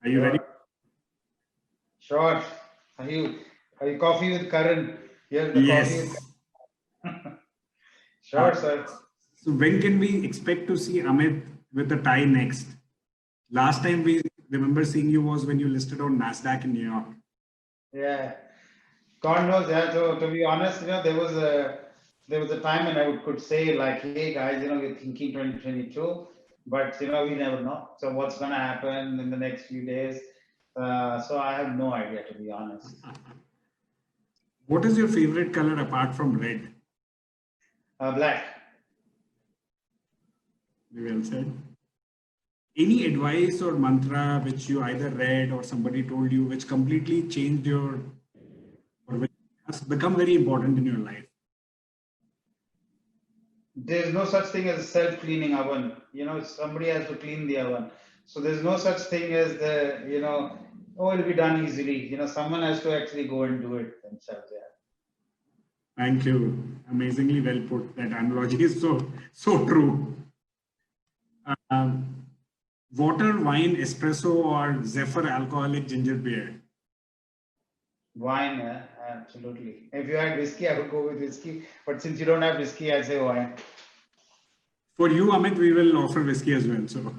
Are you ready? Sure. Are you coffee with Karan? Yes, the Yes. coffee with Sure, sir. So when can we expect to see Amit with a tie next? Last time we remember seeing you was when you listed on NASDAQ in New York. Yeah. God knows, yeah. So to be honest, you know, there was a time when I could say like, hey guys, you know, we're thinking 2022, but you know, we never know. So what's gonna happen in the next few days? So I have no idea, to be honest. What is your favorite color apart from red? Black. Very well said. Any advice or mantra which you either read or somebody told you which completely changed your, or which has become very important in your life? There's no such thing as a self-cleaning oven. You know, somebody has to clean the oven. So there's no such thing as the, you know, oh, it'll be done easily. You know, someone has to actually go and do it themselves. Yeah. Thank you. Amazingly well put. That analogy is so true. Water, wine, espresso, or Zephyr alcoholic ginger beer? Wine, absolutely. If you had whiskey, I would go with whiskey. But since you don't have whiskey, I say wine. For you, Amit, we will offer whiskey as well. So,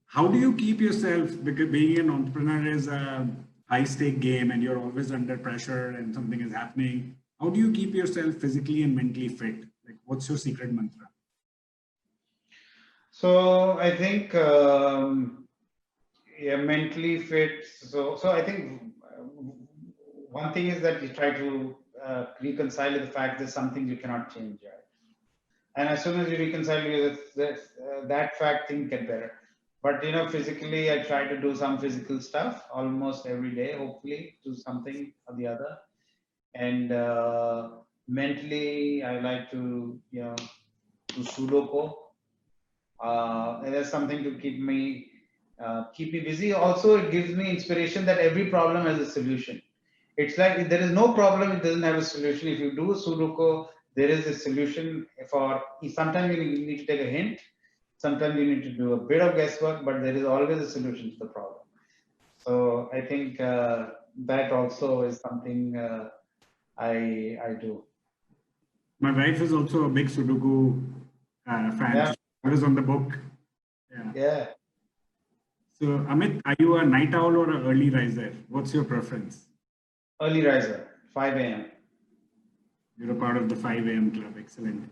how do you keep yourself? Because being an entrepreneur is a high-stake game, and you're always under pressure, and something is happening. How do you keep yourself physically and mentally fit? Like, what's your secret mantra? So I think, yeah, mentally fit. So I think one thing is that you try to reconcile with the fact that some things you cannot change, right? And as soon as you reconcile with that fact, things get better. But you know, physically, I try to do some physical stuff almost every day. Hopefully, do something or the other. And mentally, I like to, you know, do Sudoku. And that's something to keep me busy. Also, it gives me inspiration that every problem has a solution. It's like if there is no problem, it doesn't have a solution. If you do Sudoku, there is a solution for. Sometimes you need to take a hint. Sometimes you need to do a bit of guesswork, but there is always a solution to the problem. So I think that also is something I do. My wife is also a big Sudoku fan. Yeah. She was on the book. Yeah. So, Amit, are you a night owl or an early riser? What's your preference? Early riser, 5 a.m. You're a part of the 5 a.m. club. Excellent.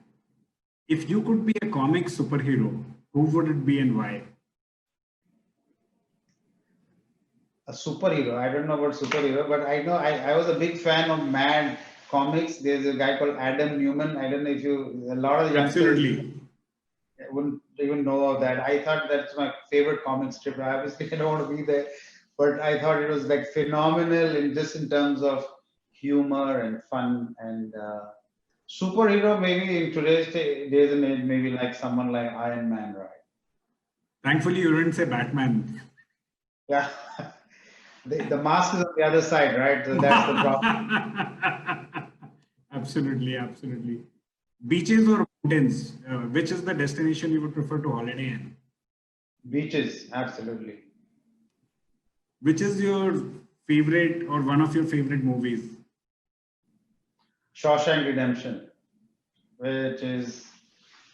If you could be a comic superhero, who would it be and why? a superhero. I don't know about superhero, but I know I was a big fan of Mad comics. There's a guy called Adam Newman. I don't know if you, a lot of youngsters Absolutely. wouldn't even know of that. I thought that's my favorite comic strip. Obviously, I don't want to be there, but I thought it was like phenomenal in just in terms of humor and fun and superhero. Maybe in today's days and age, maybe like someone like Iron Man, right? Thankfully, you didn't say Batman. Yeah, the mask is on the other side, right? So that's the problem. Absolutely, absolutely. Beaches or mountains? Which is the destination you would prefer to holiday in? Beaches, absolutely. Which is your favorite or one of your favorite movies? Shawshank Redemption, which is,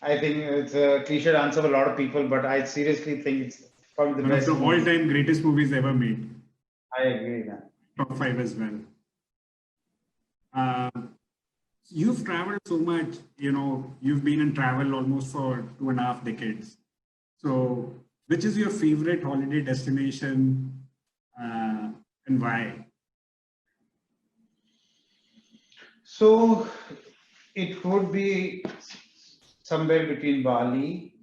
I think it's a cliche answer for a lot of people, but I seriously think it's probably the One of the best movie. all-time greatest movies ever made. I agree, man. Top five as well. Uh, you've traveled so much, you've been in travel almost for 2.5 decades. So, which is your favorite holiday destination and why? So it would be somewhere between Bali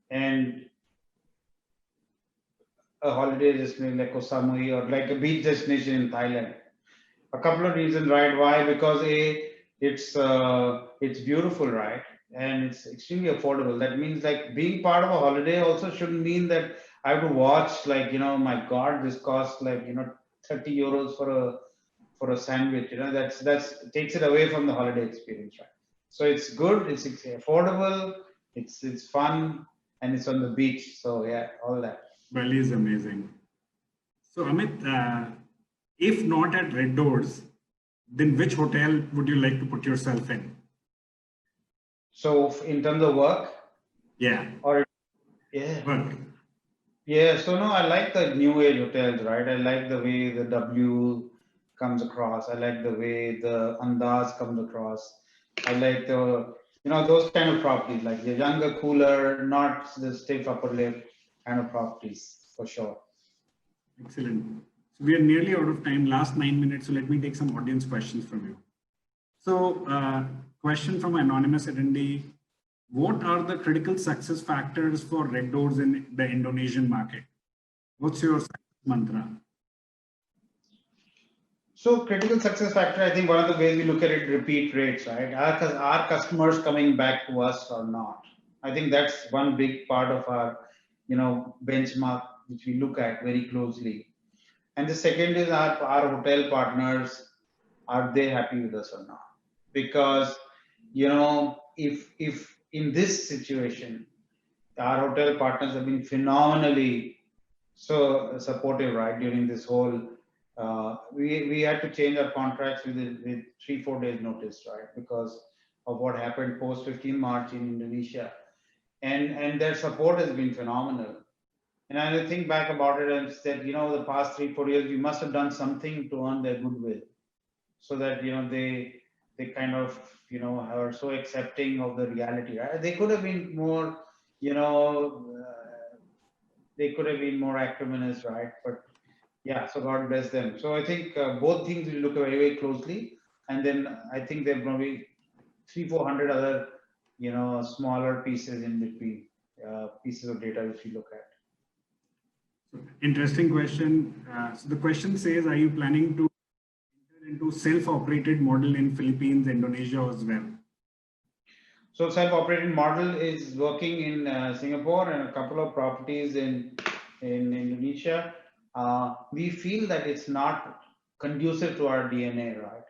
and a holiday destination like Koh Samui or like a beach destination in Thailand. A couple of reasons, right? Why? Because it's beautiful, right? And it's extremely affordable. That means like being part of a holiday also shouldn't mean that I have to watch like, my God, this costs like, 30 euros for a sandwich. That's takes it away from the holiday experience, right? So it's good, it's affordable, it's fun, and it's on the beach. So yeah, all that. Bali is amazing. So, Amit, if not at Red Doors, then which hotel would you like to put yourself in? So in terms of work, Yeah, or yeah. work. Yeah, so no, I like the new age hotels, right? I like the way the W comes across. I like the way the Andaz comes across. I like those kind of properties, like the younger, cooler, not the stiff upper lip kind of properties, for sure. Excellent. So we are nearly out of time, last 9 minutes. So let me take some audience questions from you. So, question from anonymous attendee: what are the critical success factors for Red Doors in the Indonesian market? What's your success mantra? So critical success factor, I think one of the ways we look at it, repeat rates, right? Are customers coming back to us or not? I think that's one big part of our, benchmark, which we look at very closely. And the second is our hotel partners, are they happy with us or not? Because, if in this situation, our hotel partners have been phenomenally so supportive, right, during this whole. We had to change our contracts with 3-4 days notice, right, because of what happened post 15 March in Indonesia, and their support has been phenomenal. And I think back about it and said, the past 3-4 years, we must have done something to earn their goodwill, so that they kind of are so accepting of the reality. Right? They could have been more, they could have been more acrimonious, right? But yeah, so God bless them. So I think both things we look very, very closely, and then I think there will be 300-400 other, smaller pieces in between, pieces of data which we look at. So, interesting question. So the question says, are you planning to enter into self-operated model in Philippines, Indonesia as well? So self-operated model is working in Singapore and a couple of properties in Indonesia. We feel that it's not conducive to our DNA, right?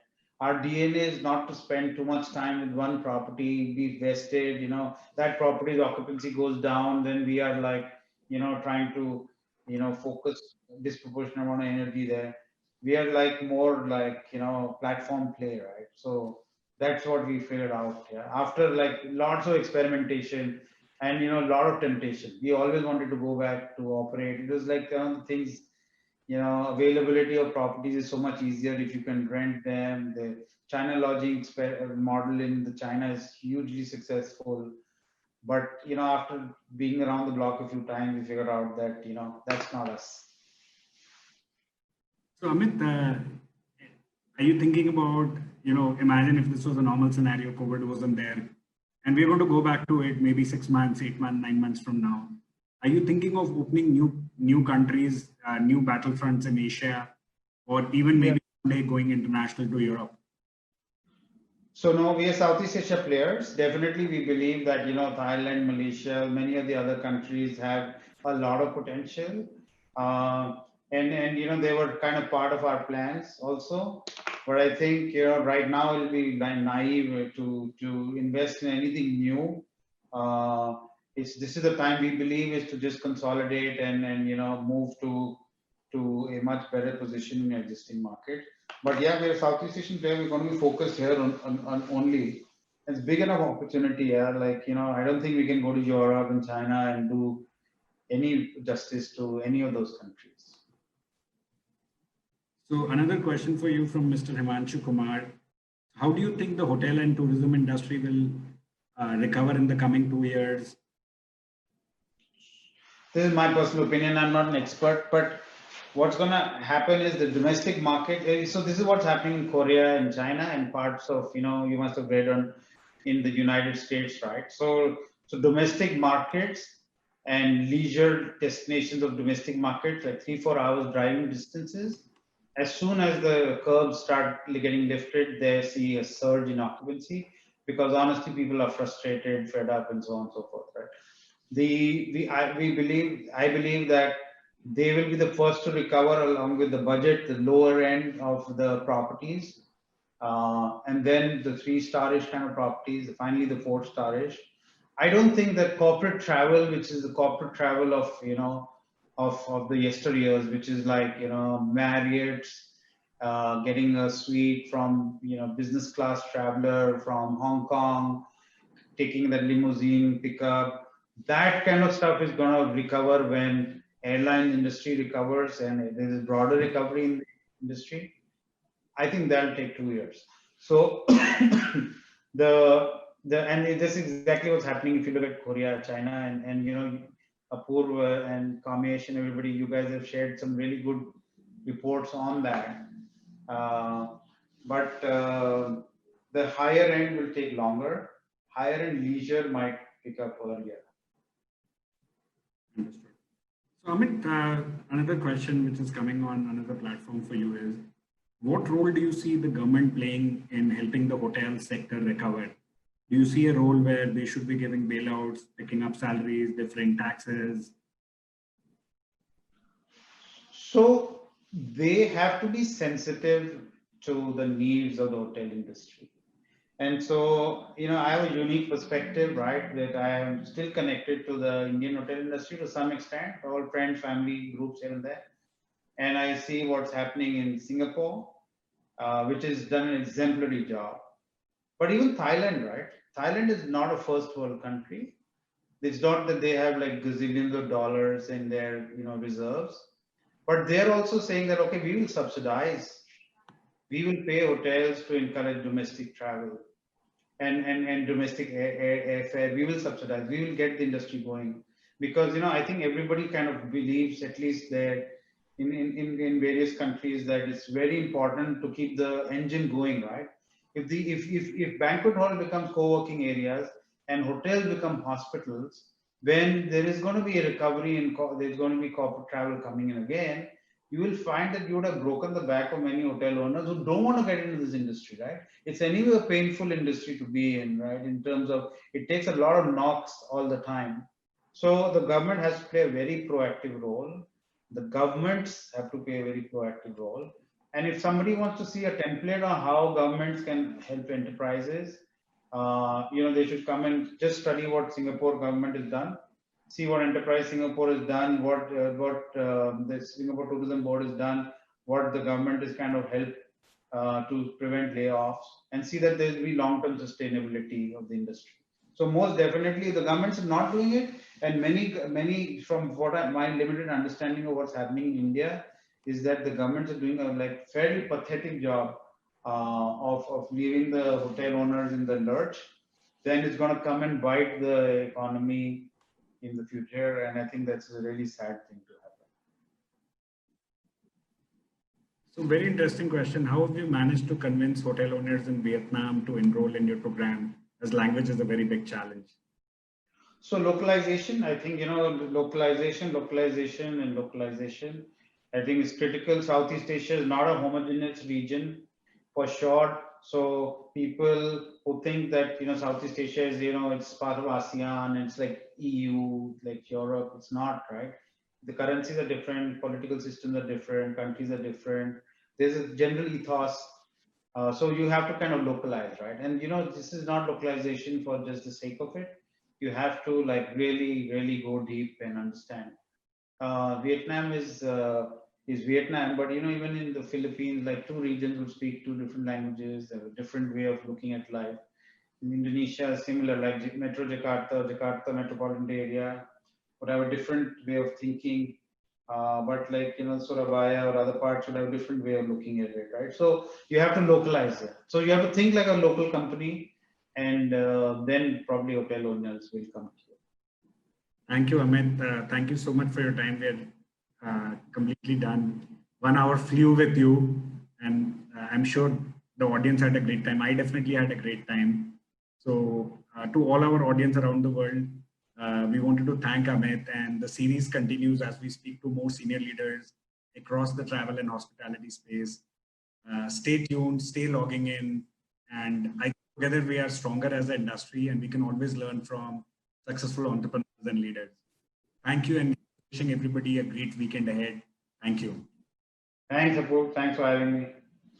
Our DNA is not to spend too much time with one property, be vested, that property's occupancy goes down, then we are like, trying to, focus disproportionate amount of energy there. We are like more like, platform play, right? So that's what we figured out. Yeah. After like lots of experimentation and a lot of temptation, we always wanted to go back to operate. It was like one of the things, availability of properties is so much easier if you can rent them. The China lodging model in the China is hugely successful. But after being around the block a few times, we figured out that that's not us. So Amit, are you thinking about, imagine if this was a normal scenario, COVID wasn't there, and we're going to go back to it maybe 6 months, 8 months, 9 months from now. Are you thinking of opening new countries, new battlefronts in Asia, or even Yeah. maybe one day going international to Europe? So no, we are Southeast Asia players. Definitely, we believe that Thailand, Malaysia, many of the other countries have a lot of potential, and they were kind of part of our plans also. But I think right now it'll be naive to invest in anything new. Uh, this is the time we believe is to just consolidate and move to a much better position in your existing market. But yeah, we're a Southeast Asian player. We're going to be focused here on only. It's big enough opportunity. Yeah, like I don't think we can go to Europe and China and do any justice to any of those countries. So another question for you from Mr. Himanshu Kumar. How do you think the hotel and tourism industry will recover in the coming 2 years? This is my personal opinion. I'm not an expert, but what's going to happen is the domestic market. So this is what's happening in Korea and China and parts of you must have read on in the United States, right? So domestic markets and leisure destinations of domestic markets, like 3-4 hours driving distances, as soon as the curbs start getting lifted, they see a surge in occupancy because honestly, people are frustrated, fed up, and so on and so forth, right? I believe that they will be the first to recover along with the budget, the lower end of the properties, and then the 3-star-ish kind of properties, finally the 4-star-ish. I don't think that corporate travel, which is the corporate travel of of the yesteryears, which is like Marriott's, getting a suite from business class traveler from Hong Kong, taking that limousine pickup, that kind of stuff is going to recover when airline industry recovers and there's a broader recovery in the industry. I think that'll take 2 years. So and this is exactly what's happening if you look at Korea, China, and Apurva and Kamesh and everybody, you guys have shared some really good reports on that. But the higher end will take longer. Higher end leisure might pick up earlier. Understood. So Amit, another question which is coming on another platform for you is, what role do you see the government playing in helping the hotel sector recover? Do you see a role where they should be giving bailouts, picking up salaries, different taxes? So they have to be sensitive to the needs of the hotel industry. And so, I have a unique perspective, right? That I am still connected to the Indian hotel industry to some extent, all friends, family groups here and there. And I see what's happening in Singapore, which has done an exemplary job. But even Thailand, right? Thailand is not a first world country. It's not that they have like gazillions of dollars in their reserves, but they're also saying that okay, we will subsidize, we will pay hotels to encourage domestic travel and domestic airfare. We will subsidize. We will get the industry going because I think everybody kind of believes, at least there in various countries, that it's very important to keep the engine going, right? If banquet hall becomes co-working areas and hotels become hospitals, when there is going to be a recovery and there's going to be corporate travel coming in again, you will find that you would have broken the back of many hotel owners who don't want to get into this industry, right? It's anyway a painful industry to be in, right? In terms of it takes a lot of knocks all the time. So the government has to play a very proactive role. The governments have to play a very proactive role. And if somebody wants to see a template on how governments can help enterprises, they should come and just study what Singapore government has done, see what Enterprise Singapore has done, what the Singapore Tourism Board has done, what the government has kind of helped to prevent layoffs, and see that there will be long-term sustainability of the industry. So most definitely, the governments are not doing it, and many from my limited understanding of what's happening in India is that the governments are doing a like fairly pathetic job of leaving the hotel owners in the lurch. Then it's going to come and bite the economy in the future, and I think that's a really sad thing to happen. So very interesting question. How have you managed to convince hotel owners in Vietnam to enroll in your program, as language is a very big challenge? So localization, I think, localization, and localization, I think is critical. Southeast Asia is not a homogeneous region for sure. So people who think that, Southeast Asia is, it's part of ASEAN, it's like EU, like Europe, it's not, right? The currencies are different, political systems are different, countries are different. There's a general ethos. So you have to kind of localize, right? And, this is not localization for just the sake of it. You have to like really, really go deep and understand. Vietnam is Vietnam, but even in the Philippines, like two regions would speak two different languages. They have a different way of looking at life. In Indonesia, similar, like Metro Jakarta metropolitan area would have a different way of thinking. But like Surabaya or other parts would have a different way of looking at it, right? So you have to localize it. So you have to think like a local company, and then probably hotel owners will come to you. Thank you, Amit. Thank you so much for your time. We're completely done. 1 hour flew with you, and I'm sure the audience had a great time. I definitely had a great time. So to all our audience around the world, we wanted to thank Amit, and the series continues as we speak to more senior leaders across the travel and hospitality space. Stay tuned, stay logging in, and together we are stronger as an industry, and we can always learn from successful entrepreneurs and leaders. Thank you, and wishing everybody a great weekend ahead. Thank you. Thanks, Apu. Thanks for having me.